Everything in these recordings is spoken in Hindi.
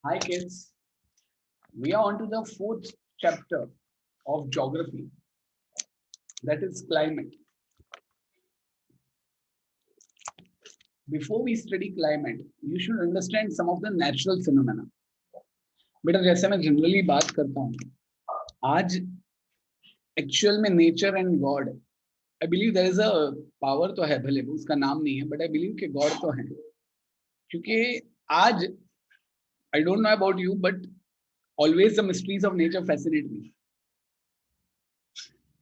Hi kids, we are on to the fourth chapter of geography, that is climate. Before we study climate, you should understand some of the natural phenomena. बेटा जैसे मैं जनरली बात करता हूँ, आज एक्चुअल में nature and God, I believe there is a power तो है, भले उसका नाम नहीं है, बट आई बिलीव कि गॉड तो है, क्योंकि आज I don't know about you but always the mysteries of nature fascinate me.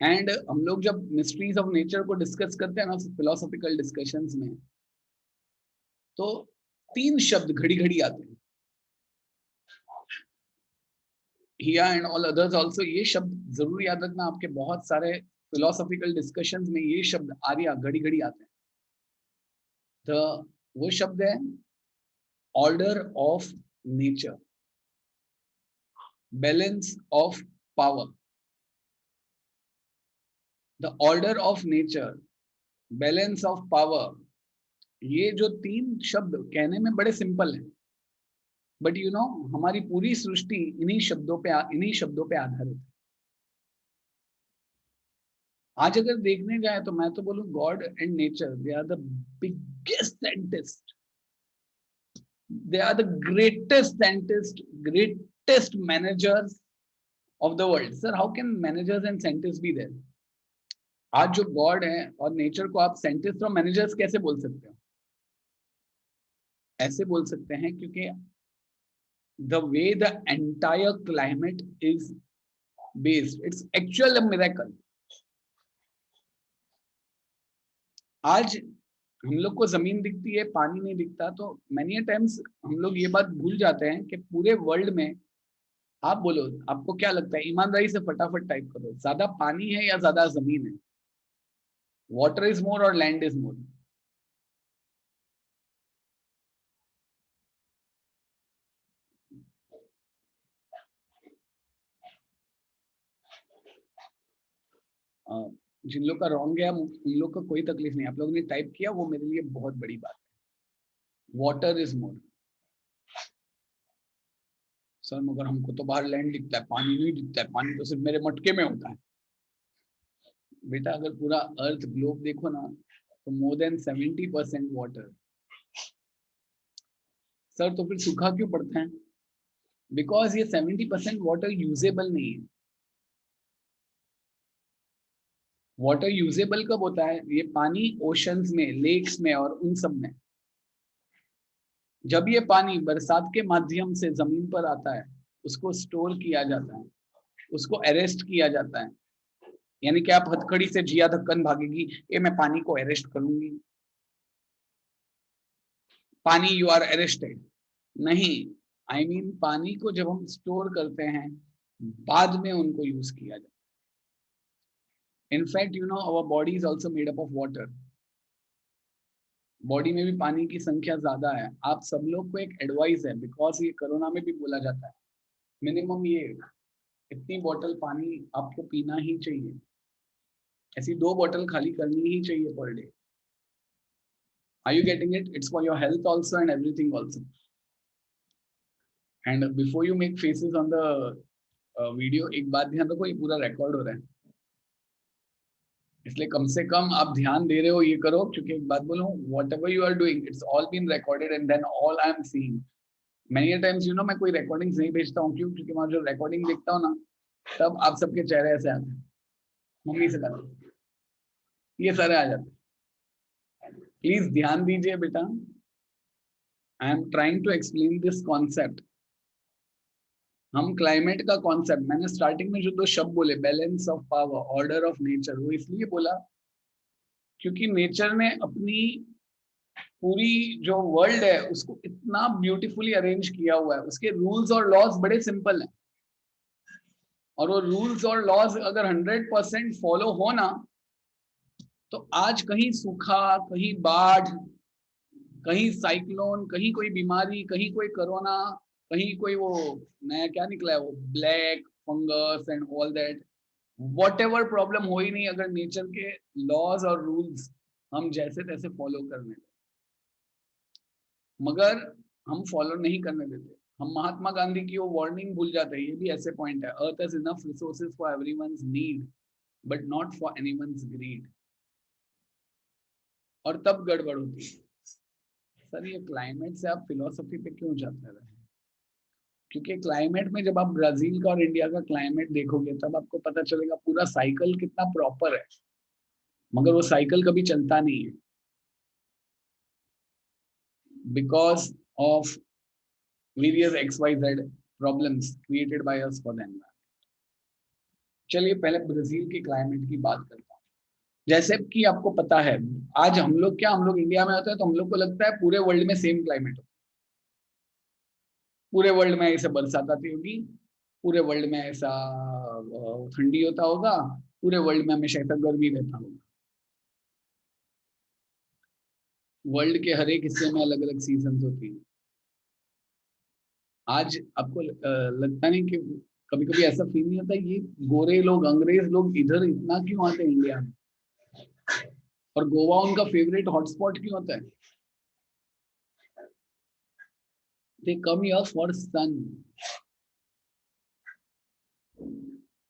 And हम लोग जब मिस्ट्रीज ऑफ नेचर को डिस्कस करते हैं ना फिलोसॉफिकल डिस्कशंस में, तो तीन शब्द घड़ी घड़ी आते हैं, हिया एंड ऑल अदर्स आल्सो. ये शब्द जरूर याद रखना, आपके बहुत सारे फिलोसॉफिकल डिस्कशंस में ये शब्द आर्या घड़ी घड़ी आते हैं. तो वो शब्द है order of nature, balance of power. The order of nature, balance of power, ये जो तीन शब्द कहने में बड़े सिंपल हैं, बट यू नो हमारी पूरी सृष्टि इन्हीं शब्दों पे आधारित है. आज अगर देखने जाए तो मैं तो बोलूं God and nature, they are the biggest scientist, they are the greatest scientist, greatest managers of the world. Sir how can managers and scientist be there? आज जो गॉड है और नेचर को आप साइंटिस्ट और मैनेजर्स कैसे बोल सकते हो? ऐसे बोल सकते हैं क्योंकि the way the entire climate is based, it's actual a miracle. आज हम लोग को जमीन दिखती है, पानी नहीं दिखता, तो many टाइम्स हम लोग ये बात भूल जाते हैं कि पूरे वर्ल्ड में, आप बोलो आपको क्या लगता है, ईमानदारी से फटाफट टाइप करो, ज्यादा पानी है या ज्यादा जमीन है? वाटर इज मोर और लैंड इज मोर? जिन लोग का रॉन्ग गया उन लोग का कोई तकलीफ नहीं, आप लोगों ने टाइप किया, वो मेरे लिए बहुत बड़ी बात है. Water is more. सर मगर हमको तो बाहर लैंड दिखता है, पानी नहीं दिखता है, पानी तो सिर्फ मेरे मटके में होता है. बेटा अगर पूरा अर्थ ग्लोब देखो ना, तो मोर देन 70% वाटर. सर तो फिर सूखा क्यों पड़ता है? बिकॉज ये 70% वाटर यूजेबल नहीं है. वाटर यूजेबल कब होता है? ये पानी ओशंस में, लेक्स में और उन सब में, जब ये पानी बरसात के माध्यम से जमीन पर आता है, उसको स्टोर किया जाता है, उसको अरेस्ट किया जाता है. यानी कि आप हथकड़ी से जिया धक्कन भागेगी, ये मैं पानी को अरेस्ट करूंगी, पानी यू आर अरेस्टेड. नहीं, आई मीन पानी को जब हम स्टोर करते हैं, बाद में उनको यूज किया जाता है. In fact you know our body is also made up of water. Body में भी पानी की संख्या ज्यादा है. आप सब लोग को एक एडवाइस है, बिकॉज ये कोरोना में भी बोला जाता है, मिनिमम ये इतनी बोतल पानी आपको पीना ही चाहिए. ऐसी 2 बोतल खाली करनी ही चाहिए per day. Are you getting it? It's for your health also and everything also. And before you make faces on the video, एक बात ध्यान रखो, ये पूरा रिकॉर्ड हो रहा है, इसलिए कम से कम आप ध्यान दे रहे हो ये करो. क्योंकि एक बात बोलूं, whatever you are doing, it's all been recorded and then all I am seeing. Many times you know मैं कोई रिकॉर्डिंग्स नहीं भेजता हूँ. क्यों? क्योंकि मैं जो रिकॉर्डिंग देखता हूँ ना, तब आप सबके चेहरे ऐसे आते हैं, मम्मी से करते, ये सारे आ जाते हैं. प्लीज ध्यान दीजिए बेटा, I am trying to explain this concept. हम क्लाइमेट का कॉन्सेप्ट, मैंने स्टार्टिंग में जो 2 शब्द बोले, balance of power, order of nature, वो इसलिए बोला क्योंकि नेचर ने अपनी पूरी जो वर्ल्ड है उसको इतना ब्यूटीफुली अरेंज किया हुआ है. उसके रूल्स और लॉज बड़े सिंपल हैं, और वो रूल्स और लॉज अगर 100% फॉलो हो ना, तो आज कहीं सूखा, कहीं बाढ़, कहीं साइक्लोन, कहीं कोई बीमारी, कहीं कोई कोरोना, कहीं कोई वो नया क्या निकला है, वो black fungus and all that, what ever problem हो ही नहीं, अगर नेचर के लॉज और रूल्स हम जैसे तैसे फॉलो करने. मगर हम फॉलो नहीं करने देते. हम महात्मा गांधी की वो वार्निंग भूल जाते हैं, ये भी ऐसे पॉइंट है, earth has enough resources for everyone's need but not for anyone's greed. और तब गड़बड़ होती है। सर ये क्लाइमेट से आप फिलोसफी पे क्यों जाते रहे? क्योंकि क्लाइमेट में जब आप ब्राजील का और इंडिया का क्लाइमेट देखोगे तब आपको पता चलेगा पूरा साइकिल कितना प्रॉपर है, मगर वो साइकिल कभी चलता नहीं है because of various XYZ problems created by us for the environment. चलिए पहले ब्राजील के क्लाइमेट की बात करता हूँ। जैसे कि आपको पता है, आज हम लोग क्या, हम लोग इंडिया में होते हैं तो हम लोग को लगता है पूरे वर्ल्ड में सेम क्लाइमेट होता है, पूरे वर्ल्ड में ऐसे बरसात आती होगी, पूरे वर्ल्ड में ऐसा ठंडी होता होगा, पूरे वर्ल्ड में हमेशा ऐसा गर्मी रहता होगा। वर्ल्ड के हर एक हिस्से में अलग अलग सीजन होती है। आज आपको लगता नहीं कि कभी कभी ऐसा फील नहीं होता ये गोरे लोग, अंग्रेज लोग इधर इतना क्यों आते हैं इंडिया में, और गोवा उनका फेवरेट हॉटस्पॉट क्यों होता है? They come here for sun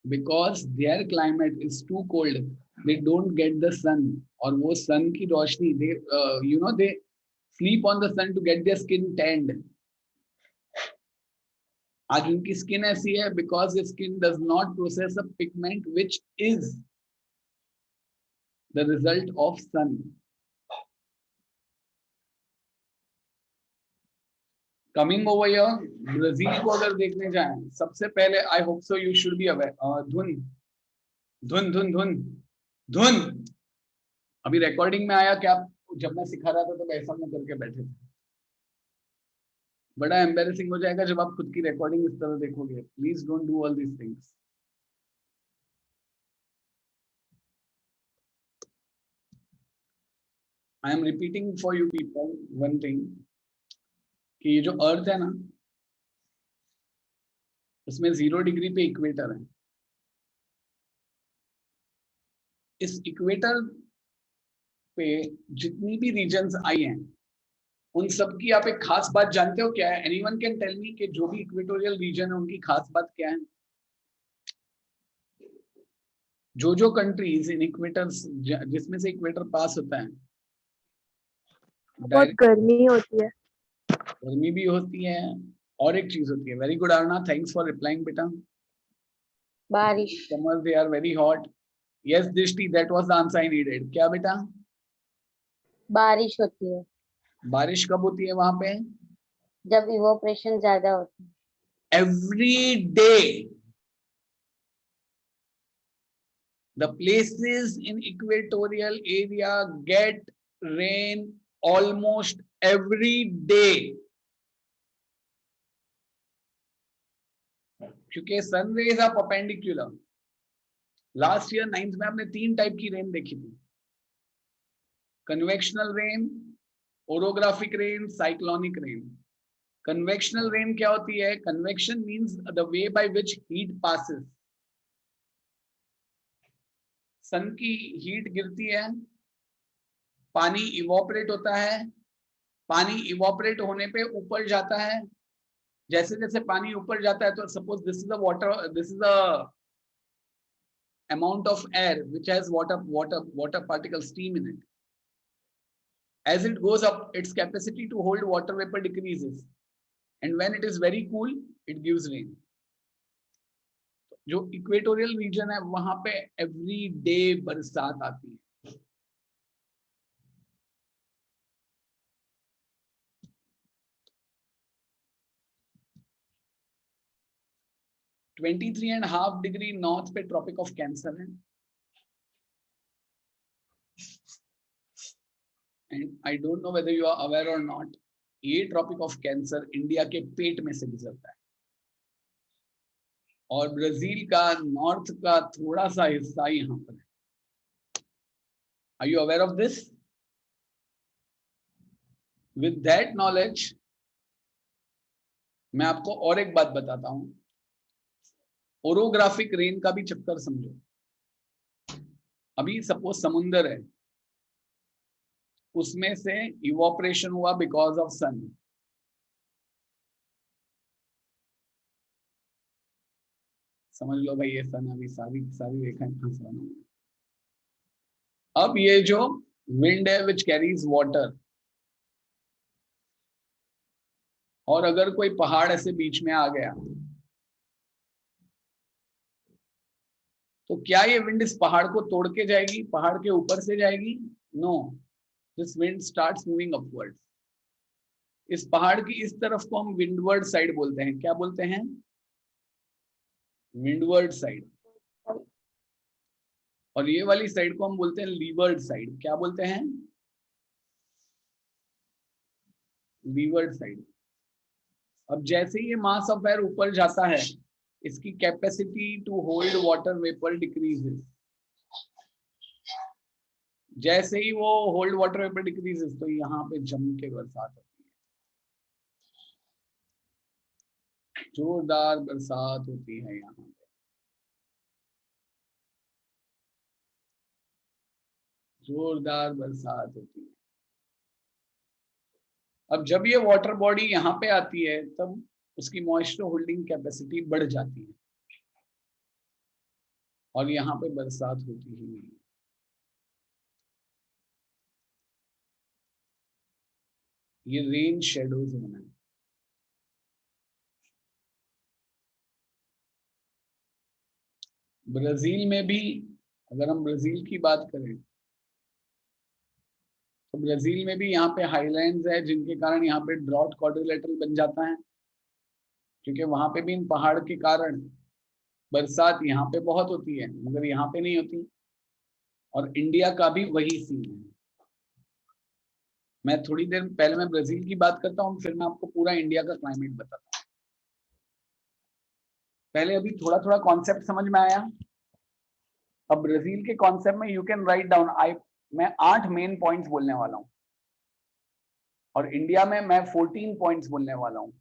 because their climate is too cold. They don't get the sun, और वो sun की रोशनी, they sleep on the sun to get their skin tanned. आज उनकी स्किन ऐसी है because the skin does not process a pigment which is the result of sun. Coming over here, Brazil को अगर देखने जाएं, सबसे पहले I hope so you should be aware, धुन धुन धुन धुन धुन। अभी रिकॉर्डिंग में आया क्या? जब मैं सिखा रहा था तो ऐसा मुंह करके बैठे थे। बड़ा एम्बेरसिंग हो जाएगा जब आप खुद की रिकॉर्डिंग इस तरह देखोगे। Please don't do all these things. I am repeating for you people one thing, कि ये जो अर्थ है ना, उसमें 0 डिग्री पे इक्वेटर है। इस इक्वेटर पे जितनी भी रीजन्स आई हैं, उन सब की आप एक खास बात जानते हो क्या है? एनीवन कैन टेल मी कि जो भी इक्वेटोरियल रीजन है उनकी खास बात क्या है? जो कंट्रीज इन इक्वेटर, जिसमें से इक्वेटर पास होता है, बहुत गर्मी होती है। गर्मी भी होती है, और एक चीज होती है। Very good Aruna, thanks for replying बेटा। बारिश। Summers they are very hot. Yes Drishti, that was the answer I needed. क्या बेटा? बारिश होती है। बारिश कब होती है वहां पे? जब इवोपरेशन ज्यादा होती है। Every day the places in equatorial area get rain almost every day, क्योंकि sun rays are perpendicular. Last year 9th में आपने 3 टाइप की रेन देखी थी, convectional rain, orographic rain, cyclonic rain. Convectional rain क्या होती है? Convection means the way by which heat passes. Sun की हीट गिरती है, पानी इवोपरेट होता है, पानी इवोपरेट होने पे ऊपर जाता है। जैसे जैसे पानी ऊपर जाता है, तो suppose this is a water, this is a amount of air which has water particle steam in it. As it goes up, its capacity to hold water vapor decreases, and when it is very cool, it gives rain. जो इक्वेटोरियल रीजन है वहां पे एवरी डे बरसात आती है। (23.5 डिग्री नॉर्थ पे ट्रॉपिक ऑफ कैंसर है, and I don't know whether you are aware और नॉट, ये ट्रॉपिक ऑफ कैंसर इंडिया के पेट में से गुजरता है, और ब्राजील का नॉर्थ का थोड़ा सा हिस्सा यहाँ पर है। Are you aware of this? With that knowledge, मैं आपको और एक बात बताता हूं। ओरोग्राफिक रेन का भी चक्कर समझो। अभी सपोज समुंदर है, उसमें से इवोपरेशन हुआ बिकॉज ऑफ सन, समझ लो भाई, ये सन अभी सारी सारी रेखाएं फंस रहा हूं। अब ये जो विंड है विच कैरीज वाटर, और अगर कोई पहाड़ ऐसे बीच में आ गया तो क्या ये विंड इस पहाड़ को तोड़ के जाएगी, पहाड़ के ऊपर से जाएगी? No, this wind starts moving upwards. इस पहाड़ की इस तरफ को हम विंडवर्ड साइड बोलते हैं। क्या बोलते हैं? Windward side. और ये वाली साइड को हम बोलते हैं लीवर्ड साइड। क्या बोलते हैं? Levered side. अब जैसे ही ये मास ऑफ एयर ऊपर जाता है, इसकी capacity to hold water vapour decreases. जैसे ही वो होल्ड वाटर वेपर डिक्रीजेस तो यहाँ पे जम के बरसात होती है, जोरदार बरसात होती है यहाँ पे, जोरदार बरसात होती है। अब जब ये वाटर बॉडी यहाँ पे आती है तब उसकी मॉइस्चर होल्डिंग कैपेसिटी बढ़ जाती है और यहाँ पे बरसात होती ही नहीं। ये रेन शेडोज होना है। ब्राजील में भी, अगर हम ब्राजील की बात करें तो ब्राजील में भी यहाँ पे हाईलैंड्स है जिनके कारण यहाँ पे ड्रॉट क्वाड्रिलेटरल बन जाता है, क्योंकि वहां पे भी इन पहाड़ के कारण बरसात यहाँ पे बहुत होती है मगर यहाँ पे नहीं होती। और इंडिया का भी वही सीन है। मैं थोड़ी देर पहले मैं ब्राजील की बात करता हूँ, फिर मैं आपको पूरा इंडिया का क्लाइमेट बताता हूँ। पहले अभी थोड़ा थोड़ा कॉन्सेप्ट समझ में आया। अब ब्राजील के कॉन्सेप्ट में यू कैन राइट डाउन, मैं 8 मेन पॉइंट्स बोलने वाला हूँ और इंडिया में मैं 14 पॉइंट्स बोलने वाला हूँ।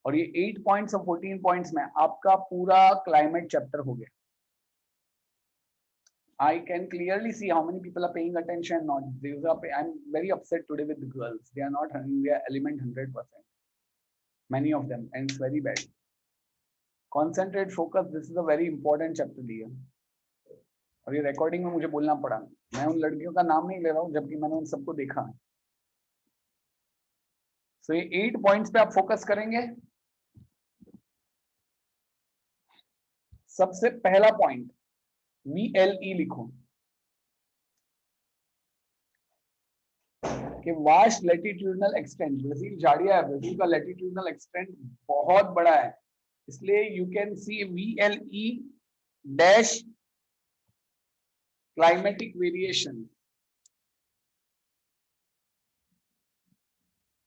और ये 8 पॉइंट्स और 14 पॉइंट्स में आपका पूरा क्लाइमेट चैप्टर हो गया। I can clearly see how many people are paying attention. Not, I'm very upset today with the girls. They are not having their element 100%. Many of them, and it's very bad. Concentrate, focus. This is a very important chapter दिया। और ये रिकॉर्डिंग में मुझे बोलना पड़ा। मैं उन लड़कियों का नाम नहीं ले रहा हूँ जबकि मैंने उन सबको देखा है। So ये 8 पॉइंट्स पे आप फोकस करेंगे। सबसे पहला पॉइंट VLE लिखो कि वास्ट लैटिट्यूडनल एक्सटेंट। ब्राजील झाड़िया है, ब्राजील का लैटिट्यूडनल एक्सटेंट बहुत बड़ा है, इसलिए you can see VLE dash climatic variation.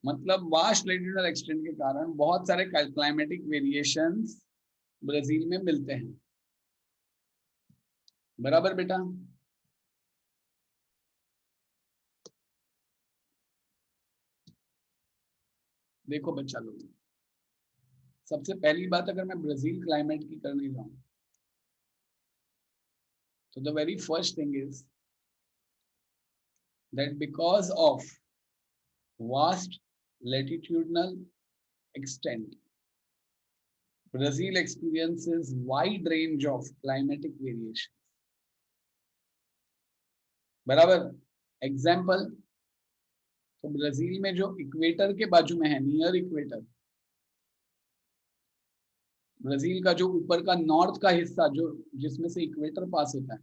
मतलब वास्ट लैटिट्यूडनल एक्सटेंट के कारण बहुत सारे क्लाइमेटिक वेरिएशंस ब्राजील में मिलते हैं। बराबर बेटा? देखो बच्चा लोग, सबसे पहली बात अगर मैं ब्राजील क्लाइमेट की करने जाऊं तो the very first thing is that because of vast latitudinal extent, Brazil experiences wide range of climatic variations. बराबर? एग्जाम्पल, तो ब्राजील में जो इक्वेटर के बाजू में है, नियर इक्वेटर, ब्राजील का जो ऊपर का नॉर्थ का हिस्सा जो जिसमें से इक्वेटर पास होता है,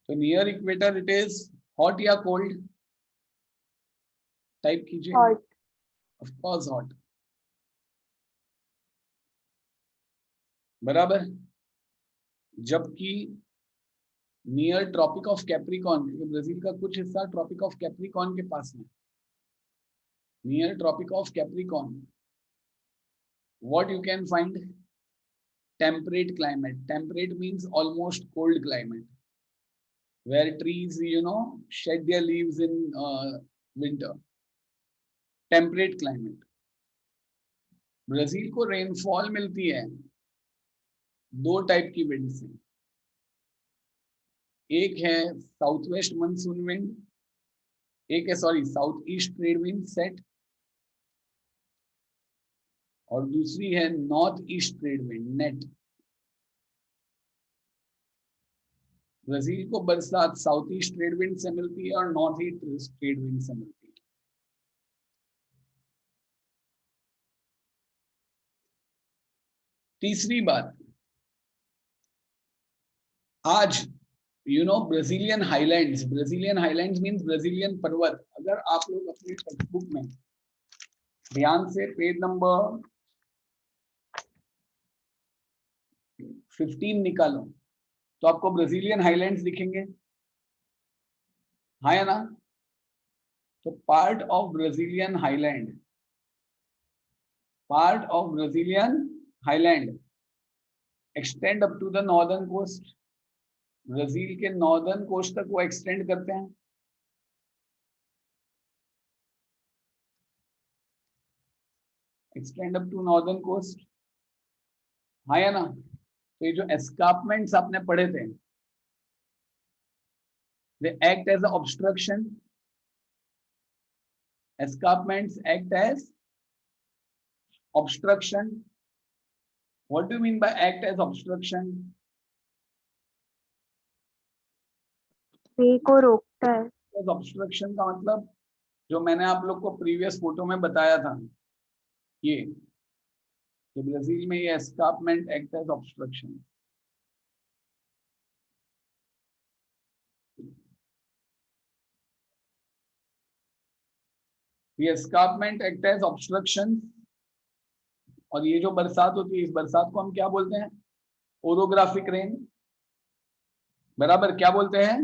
तो near equator it is hot या कोल्ड? टाइप कीजिए। हॉट। Of course hot. बराबर? जबकि नियर ट्रॉपिक ऑफ कैप्रिकॉर्न, क्योंकि ब्राजील का कुछ हिस्सा ट्रॉपिक ऑफ कैप्रिकॉर्न के पास में, near tropic of capricorn what you can find? Temperate climate. Temperate means almost cold climate where trees shed their leaves in winter. Temperate climate. Brazil को रेनफॉल मिलती है 2 टाइप की विंड से। एक है साउथ वेस्ट मानसून विंड, एक है south east trade wind set, और दूसरी है north east trade wind net. Brazil को बरसात साउथ ईस्ट ट्रेड विंड से मिलती है और नॉर्थ ईस्ट ट्रेड विंड से मिलती है। तीसरी बात, आज ब्राजीलियन हाईलैंड्स मींस ब्राजीलियन पर्वत। अगर आप लोग अपने टेक्स्ट बुक में ध्यान से पेज नंबर 15 निकालो तो आपको ब्राजीलियन हाईलैंड्स दिखेंगे, हाँ या ना? तो part of Brazilian highland extend up to the northern coast. Brazil के नॉर्दर्न कोस्ट तक वो एक्सटेंड करते हैं। Extend up to northern coast, हाँ या ना? तो ये जो एस्कार्पमेंट्स आपने पढ़े थे, they act as an obstruction. Escarpments act as obstruction. What do you mean by act as obstruction? वे को रोकता है। As obstruction का मतलब जो मैंने आप लोग को प्रीवियस फोटो में बताया था, ये कि ब्राजील में ये एस्कार्पमेंट एक्ट एज ऑब्स्ट्रक्शन। ये एस्कार्पमेंट एक्ट एज ऑब्स्ट्रक्शन, और ये जो बरसात होती है, इस बरसात को हम क्या बोलते हैं? Orographic rain. बराबर, क्या बोलते हैं?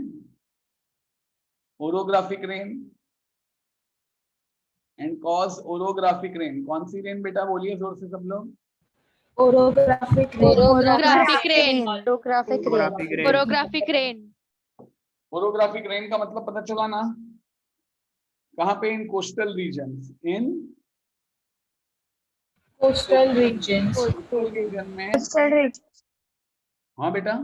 Orographic rain. And cause orographic rain. कौन सी रेन बेटा, बोलिए जोर से सब लोग। Orographic rain. ओरोग्राफिक रेन का मतलब पता चला ना? कहाँ पे? In coastal regions. In coastal regions. Coastal region में, हाँ बेटा,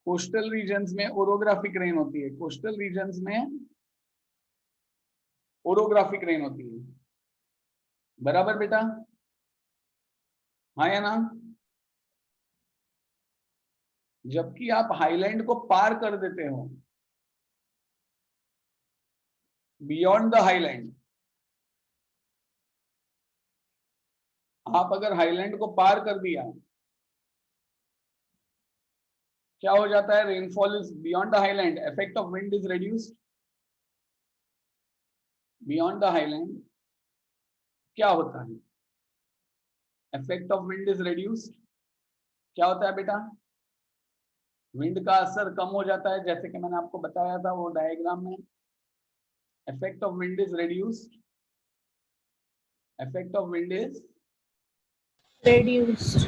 कोस्टल रीजन्स में ओरोग्राफिक रेन होती है। कोस्टल रीजन्स में ओरोग्राफिक रेन होती है। बराबर बेटा, हाँ या ना? जबकि आप हाईलैंड को पार कर देते हो, बियॉन्ड द हाईलैंड, आप अगर हाईलैंड को पार कर दिया, क्या हो जाता है? Rainfall is beyond the highland, effect of wind is reduced. Beyond the highland क्या होता है? Effect of wind is reduced. क्या होता है बेटा? विंड का असर कम हो जाता है, जैसे कि मैंने आपको बताया था वो डायग्राम में। Effect of wind is reduced. Effect of wind is reduced,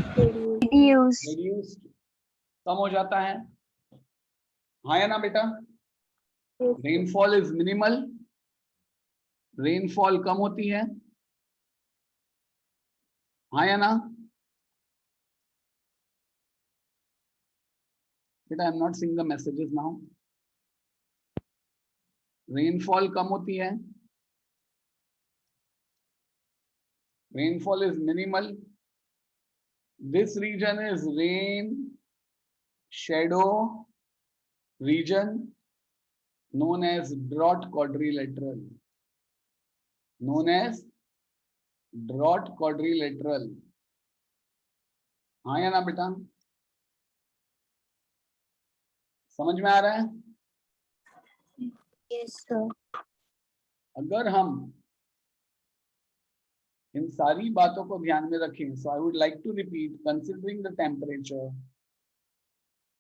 कम हो जाता है, हाँ या ना बेटा? रेनफॉल इज मिनिमल, रेनफॉल कम होती है, हाँ या ना? बेटा, I am not seeing the messages now. Rainfall कम होती है, rainfall is minimal. This region is rain shadow region known as drought quadrilateral, हाँ या ना बेटा? समझ में आ रहा है? Yes sir. अगर हम इन सारी बातों को ध्यान में रखें, so I would like to repeat, considering the temperature,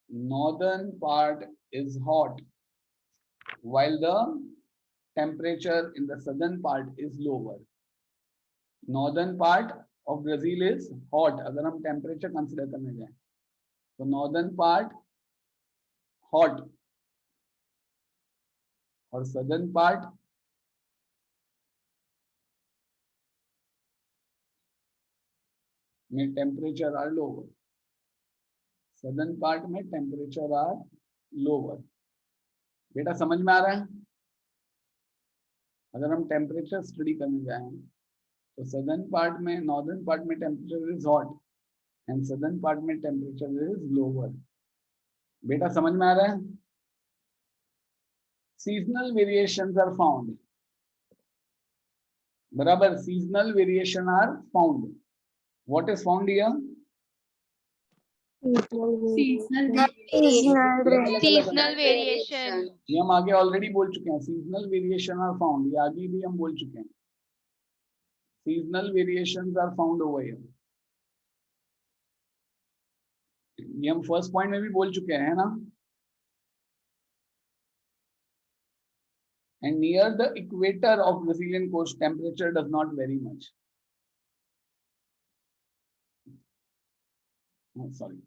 northern part is hot while the temperature in the southern part is lower. Northern part of Brazil is hot, अगर हम temperature consider करने जाएं तो northern part hot और southern part में temperature are lower. Southern part में टेम्परेचर आर लोअर। बेटा समझ में आ रहा है? अगर हम टेम्परेचर स्टडी करने जाएं तो सदर्न पार्ट में, नॉर्दर्न पार्ट में temperature is hot and southern part में टेम्परेचर इज लोअर। बेटा समझ में आ रहा है? सीजनल वेरिएशंस आर फाउंड, बराबर, seasonal variation are found. What is found here? Seasonal variation. ये हम आगे ऑलरेडी बोल चुके हैं. सीजनल वेरिएशन आर फाउंड, ये आगे भी हम बोल चुके हैं. Seasonal variations are found over here. ये हम फर्स्ट पॉइंट में भी बोल चुके हैं, है ना? And near the equator of Brazilian coast, temperature does not vary much. Oh, sorry.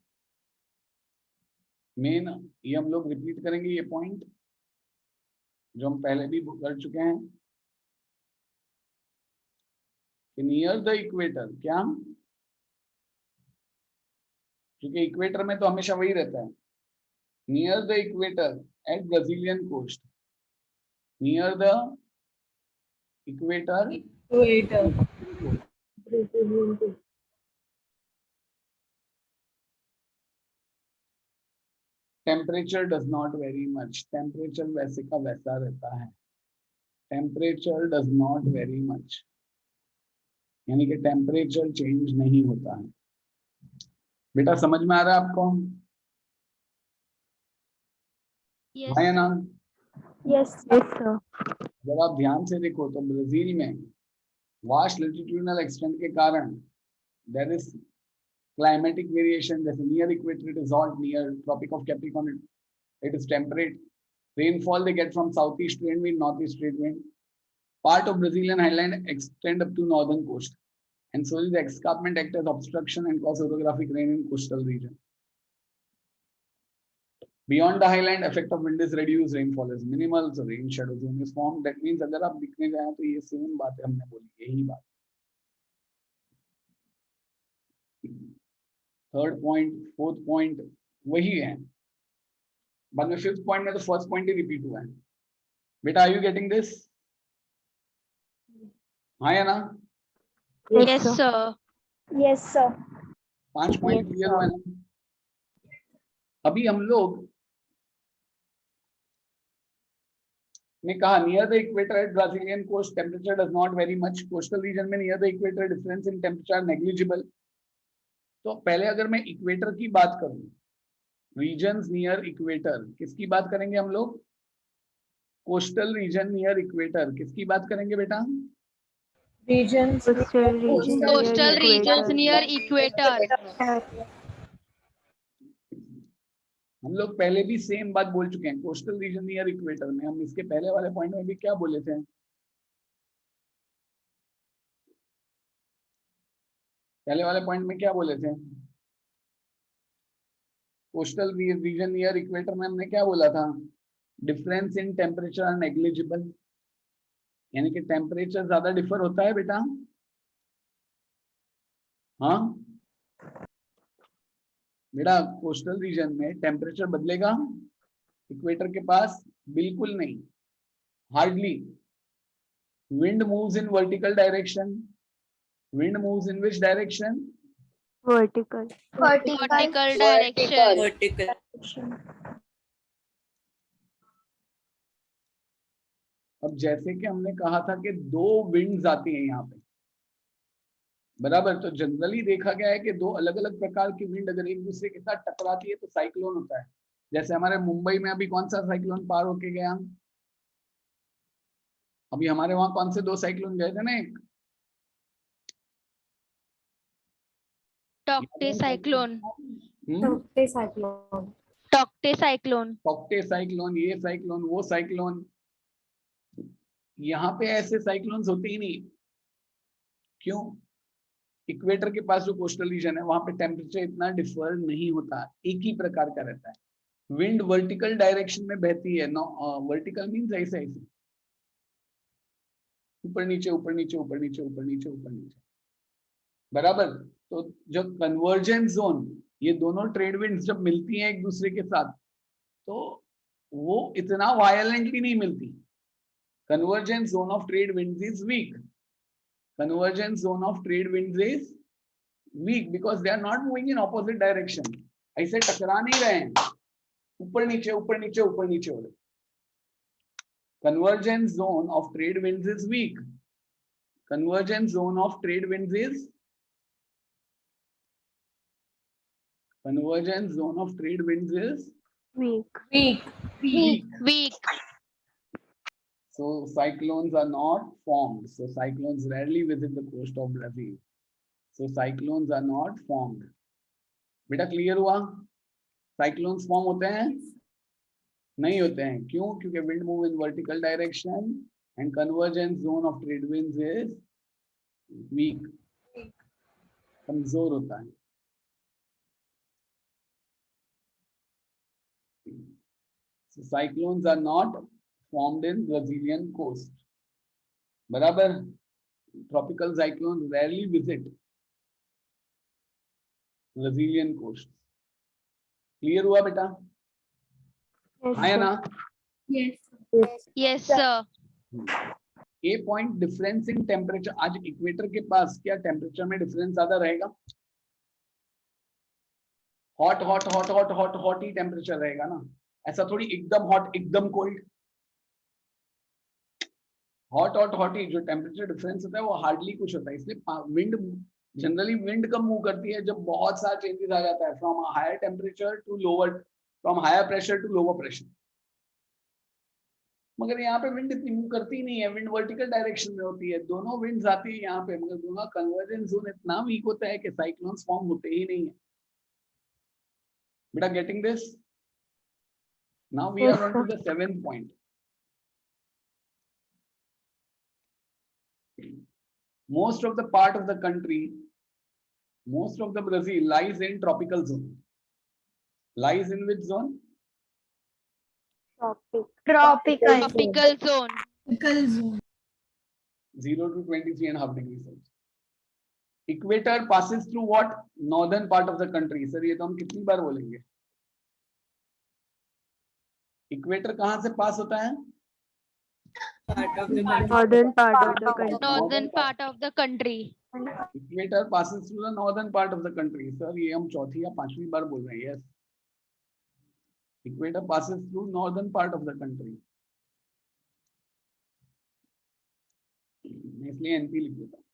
Main ये हम लोग रिपीट करेंगे ये पॉइंट जो हम पहले भी कर चुके हैं कि नियर द इक्वेटर, क्या, क्योंकि इक्वेटर में तो हमेशा वही रहता है. Near the equator at Brazilian coast, near the equator, temperature does not vary much. Temperature वैसे का वैसा रहता है. Temperature does not vary much, यानी कि टेम्परेचर चेंज नहीं होता है. बेटा समझ में आ रहा है आपको? Yes. है ना? Yes, sir. जब आप ध्यान से देखो तो ब्राजील में वास्ट लैटिट्यूडनल एक्सटेंट के कारण देयर इज क्लाइमेटिक वेरिएशन. जैसे near equator it is hot, near tropic of capricorn it is temperate. Rainfall they get from south east trade wind, north east trade wind. Part of Brazilian highland extend up to northern coast, and so the escarpment act as obstruction and cause orographic rain in coastal region. Beyond the highland, effect of wind is reduced, rainfall is minimal, so rain shadow zone is formed. That means अगर आप दिखने जाए तो ये सेम बात है हमने बोली, यही बात. थर्ड पॉइंट, फोर्थ पॉइंट वही है. बाद में फिफ्थ पॉइंट में तो फर्स्ट पॉइंट ही रिपीट हुआ है. बेटा आर यू गेटिंग दिस? हाँ या ना? Yes, sir. Yes, sir. 5 point clear हुआ है ना? अभी हम लोग ने कहा near the equator at Brazilian coast temperature does not vary much. Coastal region में near the equator difference in temperature negligible. तो पहले अगर मैं इक्वेटर की बात करूं, रीजन्स नियर इक्वेटर, किसकी बात करेंगे हम लोग? Coastal region near equator. किसकी बात करेंगे बेटा? Regions. Coastal regions near equator. हम लोग पहले भी सेम बात बोल चुके हैं. कोस्टल रीजन नियर इक्वेटर में हम इसके पहले वाले पॉइंट में भी क्या बोले थे? पहले वाले पॉइंट में क्या बोले थे? कोस्टल रीजन नियर इक्वेटर में हमने क्या बोला था? डिफरेंस इन टेम्परेचर नेग्लिजिबल, यानी कि टेम्परेचर ज्यादा डिफर होता है बेटा. हाँ बेटा, कोस्टल रीजन में टेम्परेचर बदलेगा, इक्वेटर के पास बिल्कुल नहीं, hardly. Wind moves in vertical direction. Wind moves in which direction? Vertical. Vertical direction. अब जैसे कि हमने कहा था कि दो विंड्स आती हैं यहाँ पे, बराबर. तो जनरली देखा गया है कि दो अलग अलग प्रकार की विंड अगर एक दूसरे के साथ टकराती है तो साइक्लोन होता है. जैसे हमारे मुंबई में अभी कौन सा साइक्लोन पार होके गया? अभी हमारे वहां कौन से दो साइक्लोन गए थे ना? एक Tokte cyclone. Tokte cyclone. Tokte cyclone. Tauktae cyclone, ये साइक्लोन, वो साइक्लोन. यहाँ पे ऐसे साइक्लोन्स होते ही नहीं. क्यों? इक्वेटर के पास जो कोस्टल रीजन है वहां पे टेम्परेचर इतना डिफर नहीं होता, एक ही प्रकार का रहता है. विंड वर्टिकल डायरेक्शन में बहती है. वर्टिकल मींस ऐसे ऐसे, ऊपर नीचे ऊपर नीचे ऊपर नीचे ऊपर नीचे ऊपर नीचे, बराबर. तो जो कन्वर्जेंस जोन, ये दोनों ट्रेड विंड्स जब मिलती हैं एक दूसरे के साथ तो वो इतना वायलेंटली नहीं मिलती. Convergence zone of trade winds is weak. Convergence zone of trade winds is weak because they are not moving in opposite direction. ऐसे टकरा नहीं रहे हैं. ऊपर नीचे ऊपर नीचे ऊपर नीचे हो रहे. Convergence zone of trade winds is weak. Convergence zone of trade winds is convergence zone of trade winds is Weak. Weak. so cyclones are not formed. So cyclones rarely visit the coast of Brazil. So cyclones are not formed. बेटा क्लियर हुआ? साइक्लोन्स फॉर्म होते हैं? नहीं होते हैं. क्यों? क्योंकि wind move in vertical direction and convergence zone of trade winds is weak. कमजोर होता है. So cyclones are not formed in Brazilian coast. बराबर. Tropical cyclones rarely visit Brazilian coast. Clear हुआ बेटा? Yes, है sir. ना? Yes, sir. A point difference in temperature. आज इक्वेटर के पास क्या टेम्परेचर में डिफरेंस ज्यादा रहेगा? Hot hot hot hot hot hot ही टेम्परेचर रहेगा ना. ऐसा थोड़ी एकदम हॉट एकदम कोल्ड. हॉट हॉट हॉट ही जो टेम्परेचर डिफरेंस होता है वो हार्डली कुछ होता है. इसलिए विंड जनरली विंड कब मूव करती है? जब बहुत सारा चेंजेस आ जाता है from higher temperature to lower, from higher pressure to lower pressure. मगर यहाँ पे विंड इतनी मूव करती नहीं है. विंड वर्टिकल डायरेक्शन में होती है. दोनों विंड्स आती है यहाँ पे, मगर दोनों कन्वर्जेंस जोन इतना वीक होता है कि साइक्लोन्स फॉर्म होते ही नहीं है. बेटा getting this? Now we Yes, are on to sir. The 7th point. Most of the part of the country, most of the Brazil lies in tropical zone. Lies in which zone? Tropical. Tropical zone. 0 to 23.5 degrees Celsius. Equator passes through what? Northern part of the country. Sir, ये तो हम कितनी बार बोलेंगे? Equator कहाँ से पास होता है? Northern part of the country. Northern part of the country. Equator passes through the northern part of the country. Sir, ये हम चौथी या पांचवी बार बोल रहे हैं. Yes. Equator passes through northern part of the country. इसलिए NP लिख देता हूँ.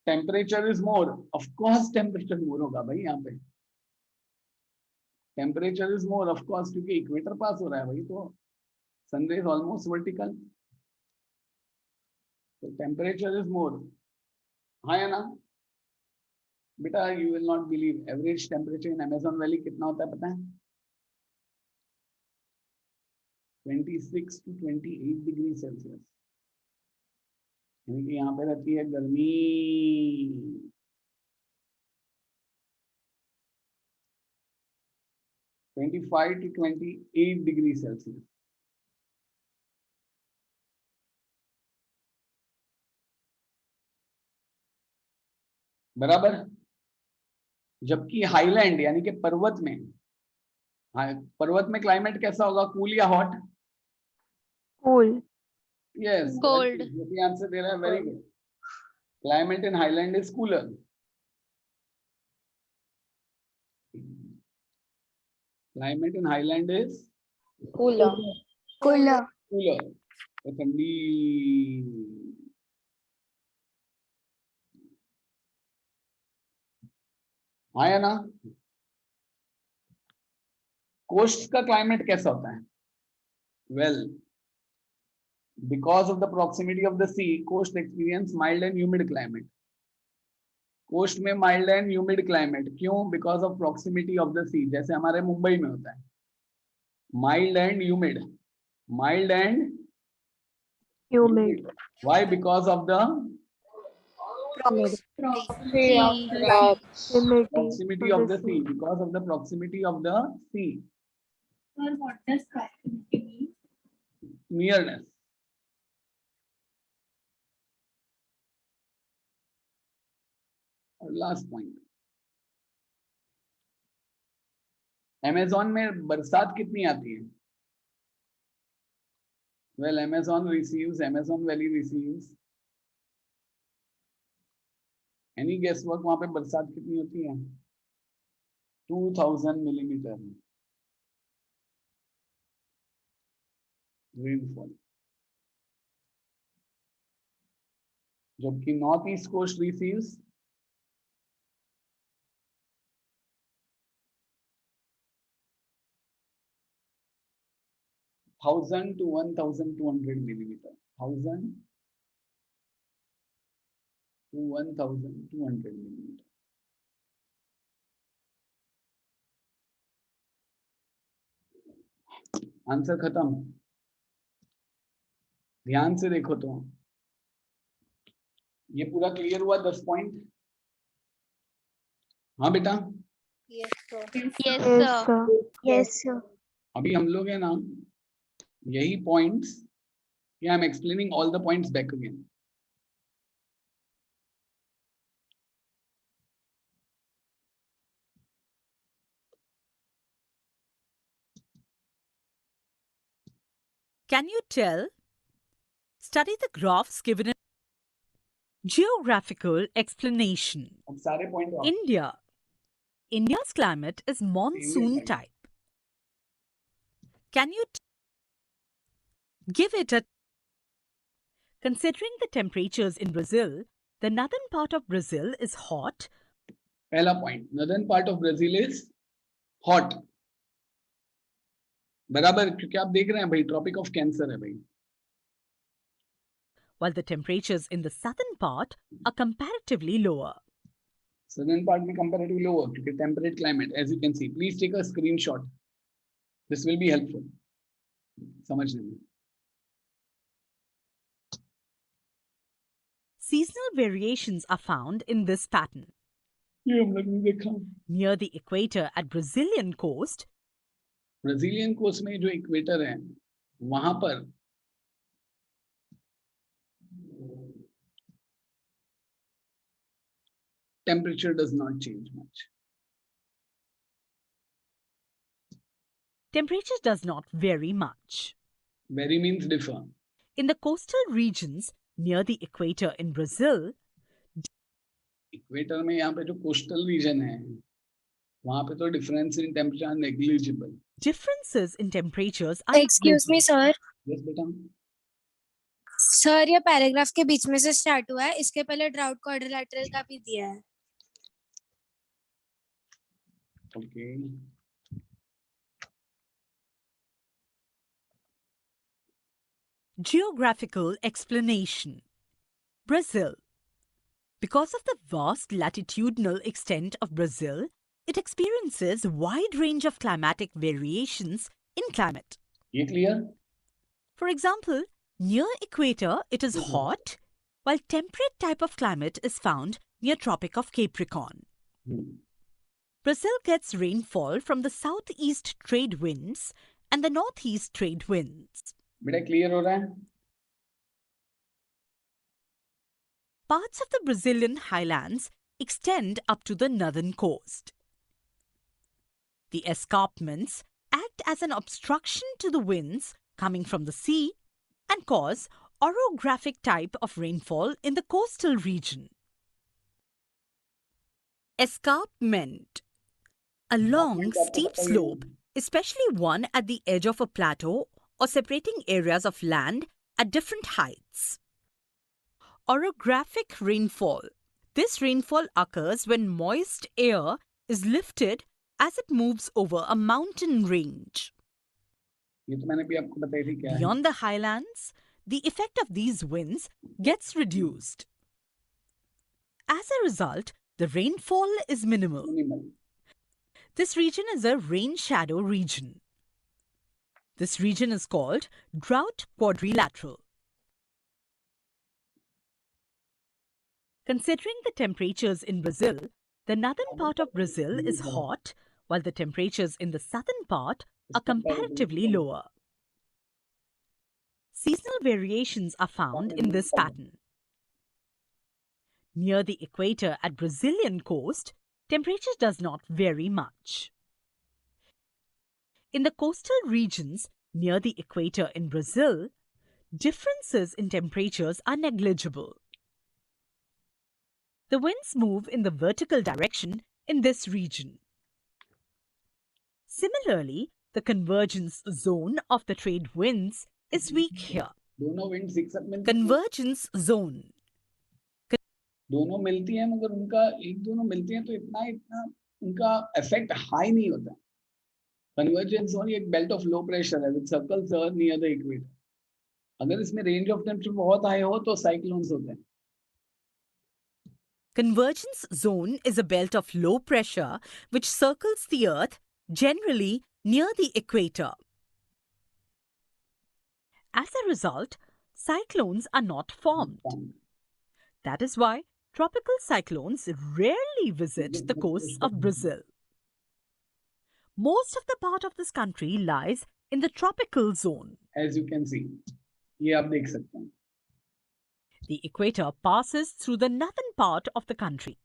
Temperature is more. Of course, temperature more होगा भाई यहाँ पे. Temperature is more, of course, क्योंकि equator पास हो रहा है भाई, तो sun rays almost vertical. So temperature is more. हाँ या ना? बेटा you will not believe average temperature in Amazon Valley कितना होता है पता है? 26 to 28 डिग्री सेल्सियस. यानी कि यहाँ पे रहती है गर्मी. 25 to 28 डिग्री सेल्सियस. बराबर. जबकि हाईलैंड यानी कि पर्वत में, पर्वत में क्लाइमेट कैसा होगा? कूल या हॉट? Cool. यस. Cold. जो भी आंसर दे रहा है very good. Climate in highland is cooler. Climate in highland is Cooler. Cooler. तो ठंडी. हाँ या ना? कोस्ट का क्लाइमेट कैसा होता है? Well, because of the proximity of the sea, coast experience mild and humid climate. Coast में माइल्ड एंड ह्यूमिड क्लाइमेट. क्यों? Because of proximity of the sea. जैसे हमारे मुंबई में होता है mild and humid. Mild and Humid. Why? Because of the Sea. Humidity. proximity of the sea. Because of the proximity of the sea. What does proximity mean? Nearness. और लास्ट पॉइंट, अमेज़न में बरसात कितनी आती है? Well, Amazon receives, Amazon valley receives, any guess work, वहां पे बरसात कितनी होती है? 2000 मिलीमीटर. रेनफॉल, जबकि north east coast receives 1000 to 1200 millimeter. 1000 to 1200 millimeter. Answer खत्म. ध्यान से देखो तो ये पूरा क्लियर हुआ 10 पॉइंट. हाँ बेटा, Yes, sir. Yes, Yes, sir. sir. Yes, sir. अभी हम लोग है ना यही points, I am explaining all the points back again. Can you tell? Study the graphs given in geographical explanation. अब सारे point India. India's climate is monsoon type. type. Can you give it a... Considering the temperatures in Brazil, the northern part of Brazil is hot. पहला point, northern part of Brazil is hot. बराबर, क्योंकि आप देख रहे हैं भाई ट्रॉपिक ऑफ कैंसर है भाई. While the temperatures in the southern part are comparatively lower. Southern part में comparatively lower क्योंकि temperate climate, as you can see. Please take a screenshot. This will be helpful. समझने में. Seasonal variations are found in this pattern. ये हम लोग ने देखा. Near the equator at Brazilian coast, Brazilian coast में जो इक्वेटर है वहां पर temperature does not change much. temperature does not vary much. Vary means differ. In the coastal regions near the equator in Brazil, equator में यहाँ पे जो कोस्टल रीजन है वहां पे तो difference in temperature negligible. differences in temperatures are excuse me sir. Yes बेटा. सर ये पैराग्राफ के बीच में से स्टार्ट हुआ है, इसके पहले ड्राउट क्वाड्रिलैटरल का भी दिया है. Okay. Geographical explanation. Brazil. Because of the vast latitudinal extent of Brazil, it experiences a wide range of climatic variations in climate. ये clear. For example, near equator it is hot, while temperate type of climate is found near Tropic of Capricorn. Brazil gets rainfall from the southeast trade winds and the northeast trade winds. बेटा क्लियर हो रहा है. Parts of the Brazilian highlands extend up to the northern coast. The escarpments act as an obstruction to the winds coming from the sea and cause orographic type of rainfall in the coastal region. Escarpment. A long, steep slope, especially one at the edge of a plateau or separating areas of land at different heights. Orographic rainfall. This rainfall occurs when moist air is lifted as it moves over a mountain range. ये तो मैंने भी आपको बताई थी क्या है. Beyond the highlands, the effect of these winds gets reduced. As a result, the rainfall is minimal. Minimal. This region is a rain shadow region. This region is called drought quadrilateral. Considering the temperatures in Brazil, the northern part of Brazil is hot, while the temperatures in the southern part are comparatively lower. Seasonal variations are found in this pattern. Near the equator at Brazilian coast, temperature does not vary much. In the coastal regions near the equator in Brazil, differences in temperatures are negligible. The winds move in the vertical direction in this region. Similarly, the convergence zone of the trade winds is weak here. दोनों winds एक साथ मिलती हैं, Convergence zone. दोनों मिलती हैं मगर उनका एक दोनों मिलती हैं तो इतना उनका इफेक्ट हाई नहीं होता. कन्वर्जेंस जोन एक बेल्ट ऑफ लो प्रेशर है with circles near the equator. अगर इसमें रेंज ऑफ टेम्परेचर बहुत हाई हो तो साइक्लोन्स होते हैं. Convergence zone is a belt of low pressure which circles the Earth, generally near the equator. As a result, cyclones are not formed. That is why tropical cyclones rarely visit the coasts of Brazil. Most of the part of this country lies in the tropical zone. As you can see, ये आप देख सकते हैं. The equator passes through the northern part of the country.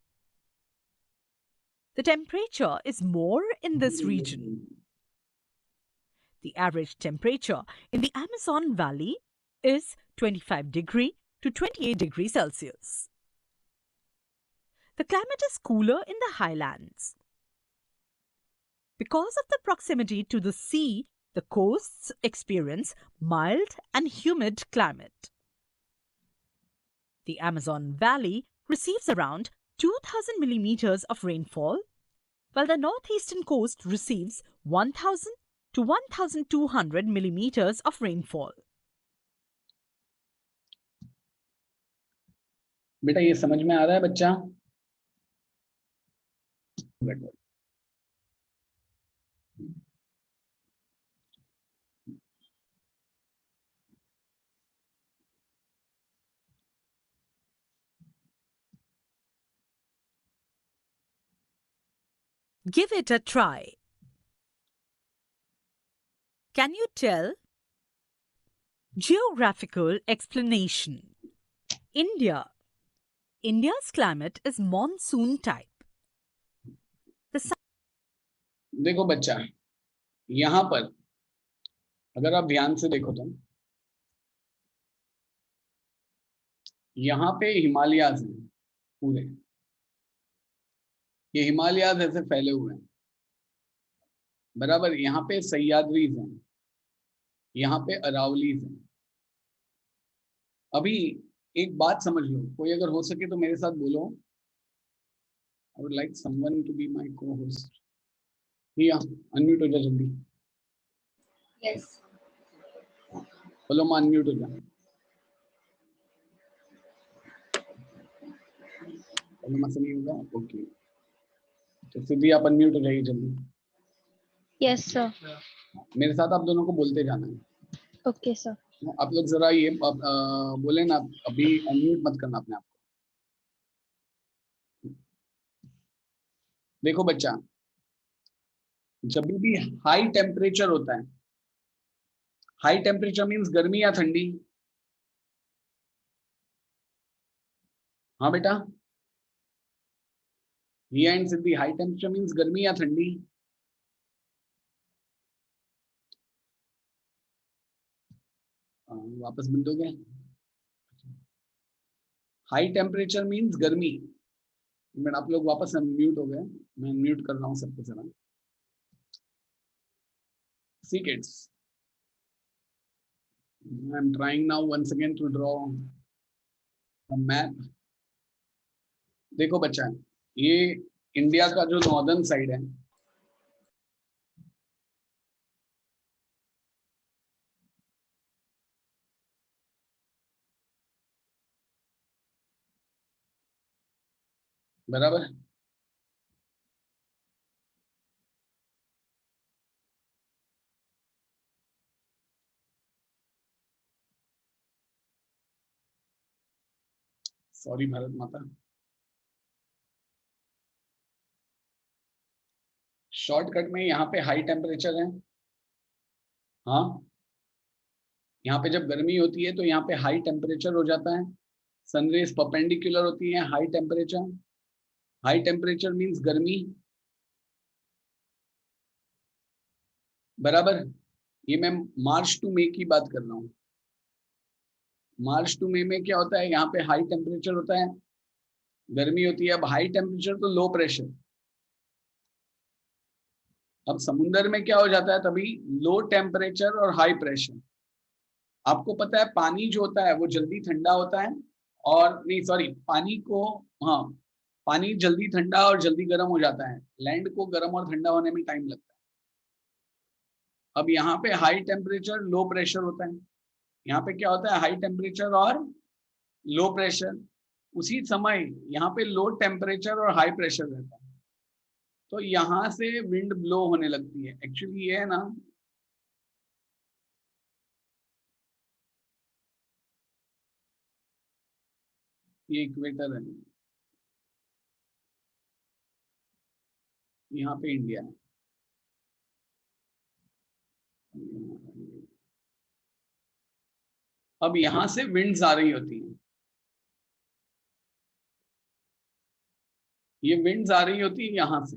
The temperature is more in this region. The average temperature in the Amazon Valley is 25 degrees to 28 degrees Celsius. The climate is cooler in the highlands. Because of the proximity to the sea, the coasts experience mild and humid climate. The Amazon Valley receives around 2,000 millimeters of rainfall, while the northeastern coast receives 1,000 to 1,200 millimeters of rainfall. बेटा ये समझ में आ रहा है बच्चा? Give it a try. Can you tell? Geographical explanation. India. India's climate is monsoon type. देखो बच्चा, यहाँ पर अगर आप ध्यान से देखो तो यहाँ पे हिमालयाज हैं पूरे. ये हिमालयाज ऐसे फैले हुए हैं, बराबर. यहाँ पे सह्याद्रीज हैं, यहाँ पे अरावलीज हैं. अभी एक बात समझ लो, कोई अगर हो सके तो मेरे साथ बोलो. I would like someone to be my co-host. Yeah, unmute हो जा जल्दी. Yes. बोलो मैं unmute हो जा. बोलो मैं से नहीं होगा. ओके, तो सिद्धि आप अनम्यूट हो जाइए जल्दी. Yes, sir. मेरे साथ आप दोनों को बोलते जाना है. Okay, sir. आप लोग जरा ये बोले ना, अभी अनम्यूट मत करना अपने आप को. देखो बच्चा, जब भी हाई टेम्परेचर होता है, हाई टेम्परेचर मीन्स गर्मी या ठंडी. हाँ बेटा, Riya and Siddhi, high temperature means गर्मी या ठंडी. वापस बंद हो गए. हाई टेम्परेचर मीन्स गर्मी. बट आप लोग वापस म्यूट हो गए. मैं म्यूट कर रहा हूँ सबको जरा. See kids, I'm trying now once again to draw a map. देखो बच्चा, ये इंडिया का जो नॉर्दर्न साइड है, बराबर. सॉरी भारत माता. शॉर्टकट में यहाँ पे हाई टेम्परेचर है. हाँ, यहाँ पे जब गर्मी होती है तो यहाँ पे हाई टेम्परेचर हो जाता है. सनरेज परपेंडिकुलर होती है, high temperature. High temperature means गर्मी, बराबर. ये मैं मार्च टू मई की बात कर रहा हूँ. मार्च टू मई में क्या होता है, यहाँ पे हाई टेम्परेचर होता है, गर्मी होती है. अब हाई टेम्परेचर तो लो प्रेशर. अब समुद्र में क्या हो जाता है, तभी लो टेम्परेचर और हाई प्रेशर. आपको पता है पानी जो होता है वो जल्दी ठंडा होता है, और नहीं सॉरी, पानी को, हाँ, पानी जल्दी ठंडा और जल्दी गर्म हो जाता है, लैंड को गर्म और ठंडा होने में टाइम लगता है। अब यहाँ पे हाई टेम्परेचर लो प्रेशर होता है, यहाँ पे क्या होता है, हाई टेम्परेचर और लो प्रेशर, उसी समय यहाँ पे लो टेम्परेचर और हाई प्रेशर रहता है, तो यहाँ से विंड ब्लो होने लगती है। एक्चुअली ये है ना, ये इक्वेटर है, यहाँ पे इंडिया है, अब यहाँ से विंड्स आ रही होती हैं, ये विंड्स आ रही होती है यहाँ से,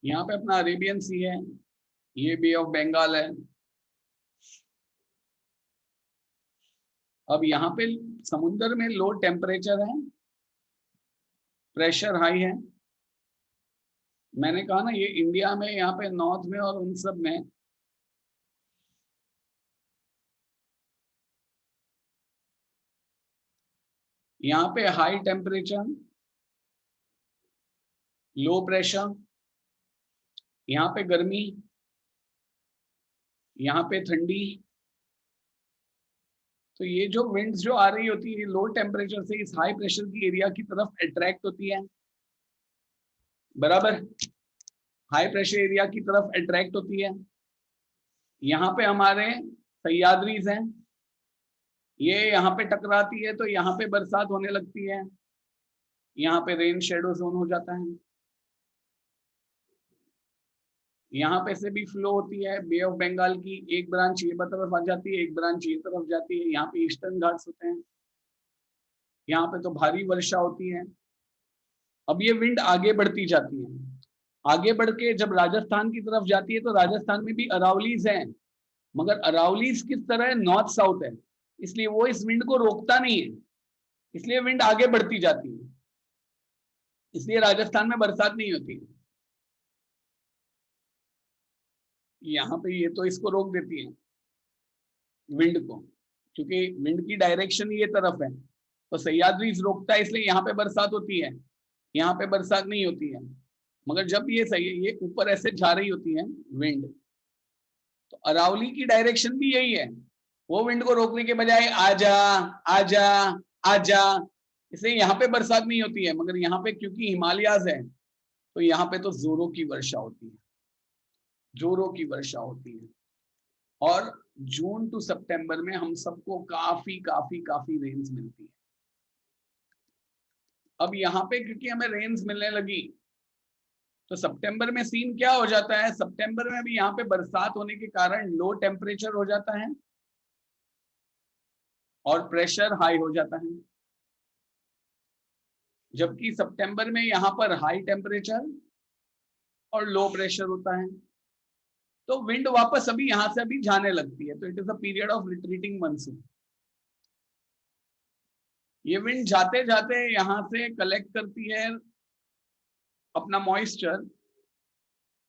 यहाँ पे अपना अरेबियन सी है, ये बे ऑफ बंगाल है। अब यहाँ पे समुद्र में लो टेम्परेचर है, प्रेशर हाई है। मैंने कहा ना ये इंडिया में, यहाँ पे नॉर्थ में और उन सब में यहाँ पे हाई टेम्परेचर, लो प्रेशर, यहाँ पे गर्मी, यहाँ पे ठंडी। तो ये जो विंड्स जो आ रही होती है लो टेम्परेचर से इस हाई प्रेशर की एरिया की तरफ अट्रैक्ट होती है, बराबर, हाई प्रेशर एरिया की तरफ अट्रैक्ट होती है। यहाँ पे हमारे सह्याद्रीज हैं, ये यहाँ पे टकराती है तो यहाँ पे बरसात होने लगती है, यहाँ पे रेन शेडो जोन हो जाता है। यहाँ पे से भी फ्लो होती है बे ऑफ बंगाल की, एक ब्रांच ये तरफ आ जाती है, एक ब्रांच ये तरफ जाती है। यहाँ पे ईस्टर्न घाट्स होते हैं, यहाँ पे तो भारी वर्षा होती है। अब ये विंड आगे बढ़ती जाती है, आगे बढ़ के जब राजस्थान की तरफ जाती है तो राजस्थान में भी अरावलीज हैं, मगर अरावलीज किस तरह है, नॉर्थ साउथ है, इसलिए वो इस विंड को रोकता नहीं है, इसलिए विंड आगे बढ़ती जाती है, इसलिए राजस्थान में बरसात नहीं होती है। यहाँ पे ये तो इसको रोक देती है विंड को, क्योंकि विंड की डायरेक्शन ये तरफ है, तो सह्याद्रीज रोकता है, इसलिए यहाँ पे बरसात होती है, यहाँ पे बरसात नहीं होती है। मगर जब ये सही है, ये ऊपर ऐसे जा रही होती है विंड, तो अरावली की डायरेक्शन भी यही है, वो विंड को रोकने के बजाय आजा आजा आजा, इसलिए यहाँ पे बरसात नहीं होती है। मगर यहाँ पे क्योंकि हिमालयाज है तो यहाँ पे तो जोरों की वर्षा होती है, जोरों की वर्षा होती है। और जून टू सितंबर में हम सबको काफी काफी काफी रेंज मिलती है। अब यहाँ पे क्योंकि हमें रेंज मिलने लगी तो सितंबर में सीन क्या हो जाता है, सितंबर में भी यहाँ पे बरसात होने के कारण लो टेम्परेचर हो जाता है और प्रेशर हाई हो जाता है, जबकि सितंबर में यहाँ पर हाई टेम्परेचर और लो प्रेशर होता है। तो विंड वापस अभी यहां से अभी जाने लगती है, तो it is a period of retreating monsoon. ये विंड जाते जाते यहां से कलेक्ट करती है अपना मॉइस्चर,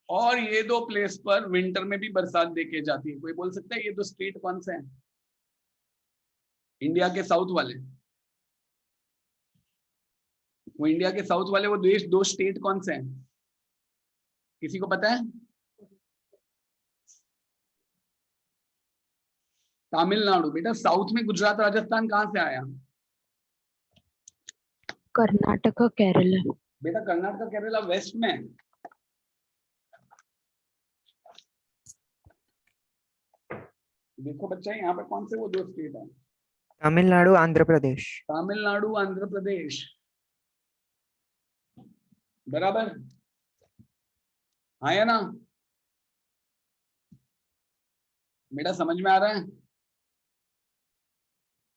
और ये दो प्लेस पर विंटर में भी बरसात देके जाती है। कोई बोल सकता है ये दो स्टेट कौन से हैं इंडिया के साउथ वाले, वो इंडिया के साउथ वाले वो देश दो स्टेट कौन से हैं, किसी को पता है? तमिलनाडु। बेटा साउथ में गुजरात राजस्थान कहां से आया? कर्नाटक और केरला। बेटा कर्नाटक केरला वेस्ट में है। देखो बच्चा यहाँ पे कौन से वो दो स्टेट है, तमिलनाडु आंध्र प्रदेश। तमिलनाडु आंध्र प्रदेश, बराबर, हाँ या ना? बेटा समझ में आ रहा है?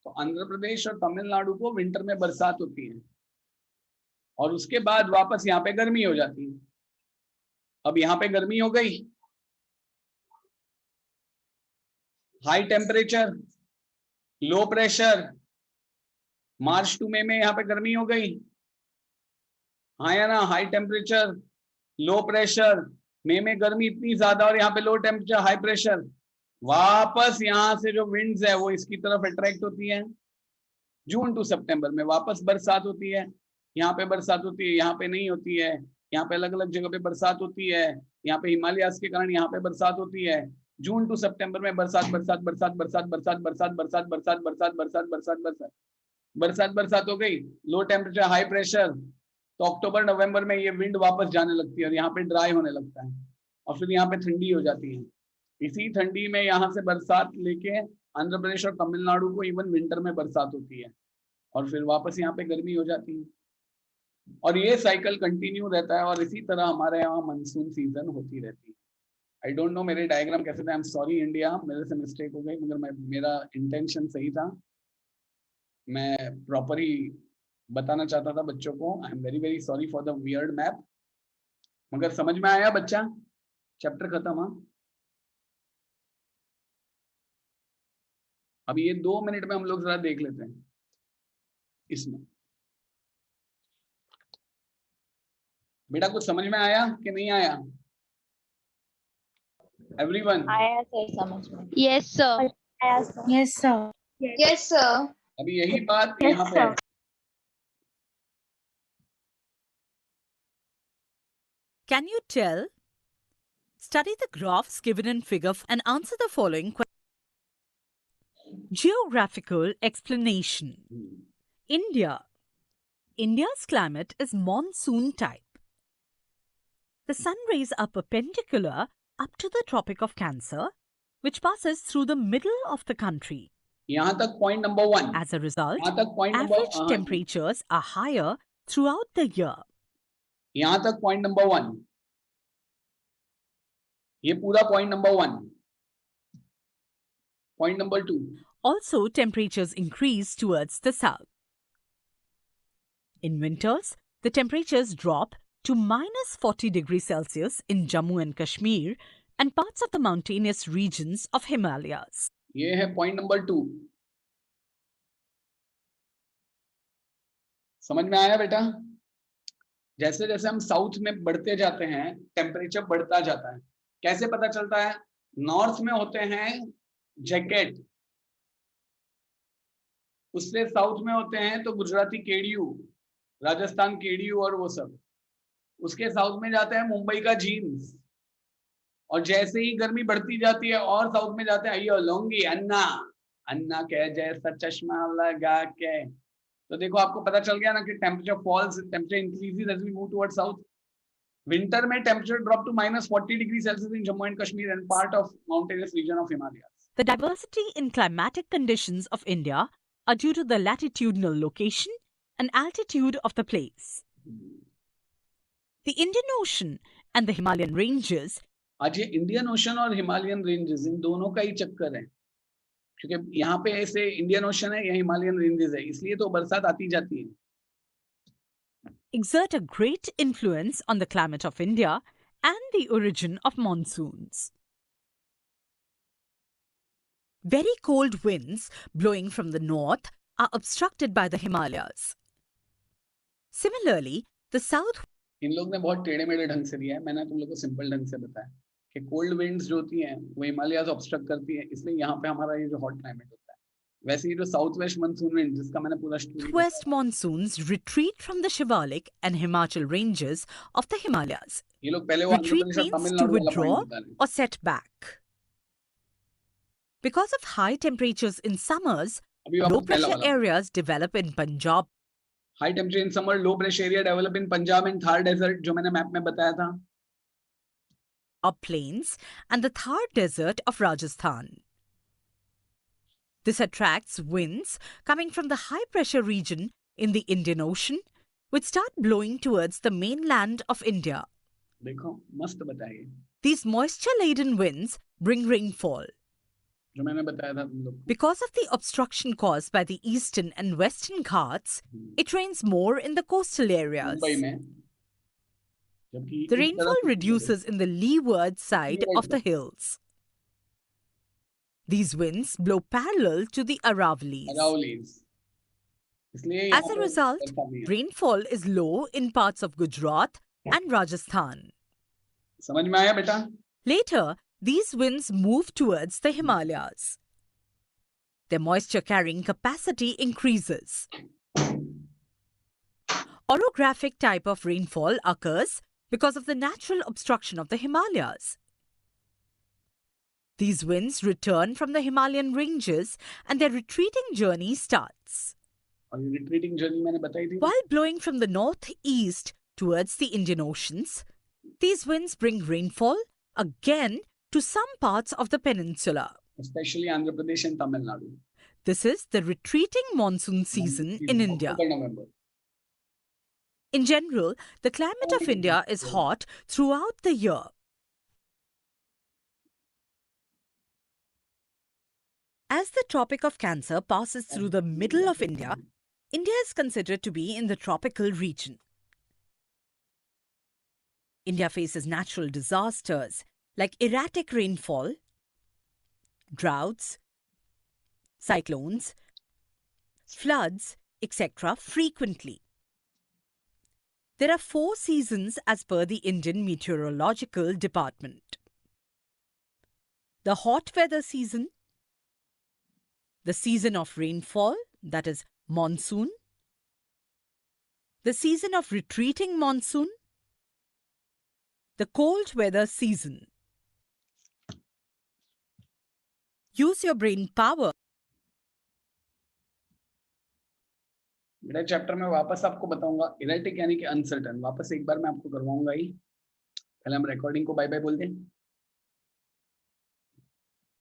तो आंध्र प्रदेश और तमिलनाडु को विंटर में बरसात होती है और उसके बाद वापस यहाँ पे गर्मी हो जाती है। अब यहाँ पे गर्मी हो गई, high temperature low pressure, March to मई में यहाँ पे गर्मी हो गई, हाँ या ना? हाई टेम्परेचर लो प्रेशर, मई में गर्मी इतनी ज्यादा और यहाँ पे लो टेम्परेचर हाई प्रेशर, वापस यहाँ से जो विंड्स है वो इसकी तरफ अट्रैक्ट होती है। जून टू सितंबर में वापस बरसात होती है। यहाँ पे बरसात होती है, यहाँ पे नहीं होती है। यहाँ पे अलग अलग जगह पे बरसात होती है। यहाँ पे हिमालयास के कारण यहाँ पे बरसात होती है। जून टू सितंबर में बरसात बरसात बरसात बरसात बरसात बरसात बरसात बरसात बरसात बरसात बरसात बरसात बरसात बरसात हो गई। लो टेम्परेचर हाई प्रेशर, तो अक्टूबर नवंबर में ये विंड वापस जाने लगती है और यहाँ पे ड्राई होने लगता है और फिर यहाँ पे ठंडी हो जाती है। इसी ठंडी में यहाँ से बरसात लेके आंध्र प्रदेश और तमिलनाडु को इवन विंटर में बरसात होती है और फिर वापस यहाँ पे गर्मी हो जाती है और ये साइकिल कंटिन्यू रहता है और इसी तरह हमारे यहाँ मानसून सीजन होती रहती है। आई डोंट नो मेरे डायग्राम कैसे थे, आई एम सॉरी इंडिया, मेरे से मिस्टेक हो गई, मगर मेरा इंटेंशन सही था, मैं प्रॉपर ही बताना चाहता था बच्चों को। I am very very sorry for the weird map, मगर समझ में आया बच्चा? चैप्टर खत्म। हाँ, अब ये 2 मिनट में हम लोग जरा देख लेते हैं इसमें। बेटा कुछ समझ में आया कि नहीं आया? एवरीवन आया सर समझ में। Yes, sir. आया sir. Yes sir. Yes, sir. अभी यही बात Yes, यहाँ पे है। sir. Can you tell? Study the graphs given in figure and answer the following questions. Geographical explanation. India. India's climate is monsoon type. The sun rays are perpendicular up to the Tropic of Cancer, which passes through the middle of the country. यहाँ तक point number 1। As a result, यहाँ तक point average number temperatures are higher throughout the year. यहाँ तक पॉइंट नंबर 1, ये पूरा point number 1। Point number 2, Also, temperatures increase towards the south. In winters, the temperatures drop to minus 40 degrees Celsius in Jammu and Kashmir and parts of the mountainous regions of Himalayas. ये है पॉइंट नंबर 2। समझ में आया बेटा? जैसे जैसे हम साउथ में बढ़ते जाते हैं टेम्परेचर बढ़ता जाता है। कैसे पता चलता है? नॉर्थ में होते हैं जैकेट, उससे साउथ में होते हैं तो गुजराती केडियू, राजस्थान केडियू और वो सब। उसके साउथ में जाते हैं मुंबई का जीन्स, और जैसे ही गर्मी बढ़ती जाती है और साउथ में जाते हैं अयो लौंगी अन्ना, अन्ना के जैसा चश्मा लगा के। तो देखो आपको पता चल गया ना कि temperature falls, temperature increases as we move toward south. Winter में temperature drop to minus 40 degrees Celsius in Jammu and Kashmir and part of mountainous region of Himalayas. The diversity in climatic conditions of India are due to the latitudinal location and altitude of the place. The Indian Ocean and the Himalayan ranges आज ये इंडियन ओशन और हिमालयन रेंजेस इन दोनों का ही चक्कर है, क्योंकि यहाँ पे ऐसे इंडियन ओशन है या हिमालयन रेंजेस है, इसलिए तो बरसात आती जाती है। exert a great influence on the climate of India and the origin of monsoons. Very cold winds blowing from the north are obstructed by the Himalayas. Similarly, the south इन लोग ने बहुत टेढ़े मेढ़े ढंग से दिया है, मैंने तुम लोग को सिंपल ढंग से बताया कि कोल्ड विंड्स जो होती हैं वो हिमालयाज ऑब्स्ट्रक्ट करती है, इसलिए यहाँ पे हमारा ये जो हॉट क्लाइमेट होता है। वैसे ये जो साउथ वेस्ट मानसून विंड जिसका मैंने पूरा story west monsoons retreat from the Shivalik and Himachal ranges of the Himalayas. ये लोग पहले वो आंध्र Retreat प्रदेश और means to तमिलनाडु वाला withdraw पॉइंट बता रहे हैं। or set back. Because of high temperatures in summers, अभी low वापस पहला pressure वाला। areas develop in Punjab, high temperature in summer, low pressure area develop in Punjab and Thar desert, जो मैंने मैप में बताया था। up plains, and the Thar Desert of Rajasthan. This attracts winds coming from the high pressure region in the Indian Ocean, which start blowing towards the mainland of India. देखो मस्त बताइए These moisture laden winds bring rainfall. जो मैंने बताया था तुम लोग। Because of the obstruction caused by the eastern and western Ghats, it rains more in the coastal areas. Mumbai में जबकि The इस rainfall तरफ reduces in the leeward side of the hills. These winds blow parallel to the Aravallis. Aravallis, इसलिए As यहाँ a पे result, बरसात नहीं है। rainfall is low in parts of Gujarat and Rajasthan. समझ में आया बेटा? Later, these winds move towards the Himalayas. Their moisture carrying capacity increases. Orographic type of rainfall occurs because of the natural obstruction of the Himalayas. These winds return from the Himalayan ranges and their retreating journey starts. और ये retreating journey मैंने बताई थी. While blowing from the northeast towards the Indian Oceans, these winds bring rainfall again to some parts of the peninsula. Especially Andhra Pradesh and Tamil Nadu. This is the retreating monsoon season in India. October, November. In general, the climate of India is hot throughout the year. As the Tropic of Cancer passes through the middle of India, India is considered to be in the tropical region. India faces natural disasters like erratic rainfall, droughts, cyclones, floods, etc. frequently. There are 4 seasons as per the Indian Meteorological Department. The hot weather season, the season of rainfall, that is monsoon, the season of retreating monsoon, the cold weather season. Use your brain power. मेरा चैप्टर में वापस आपको बताऊंगा इरेटिक यानी कि अनसर्टन. वापस एक बार मैं आपको करवाऊंगा ही. पहले हम रिकॉर्डिंग को बाय बाय बोल दें.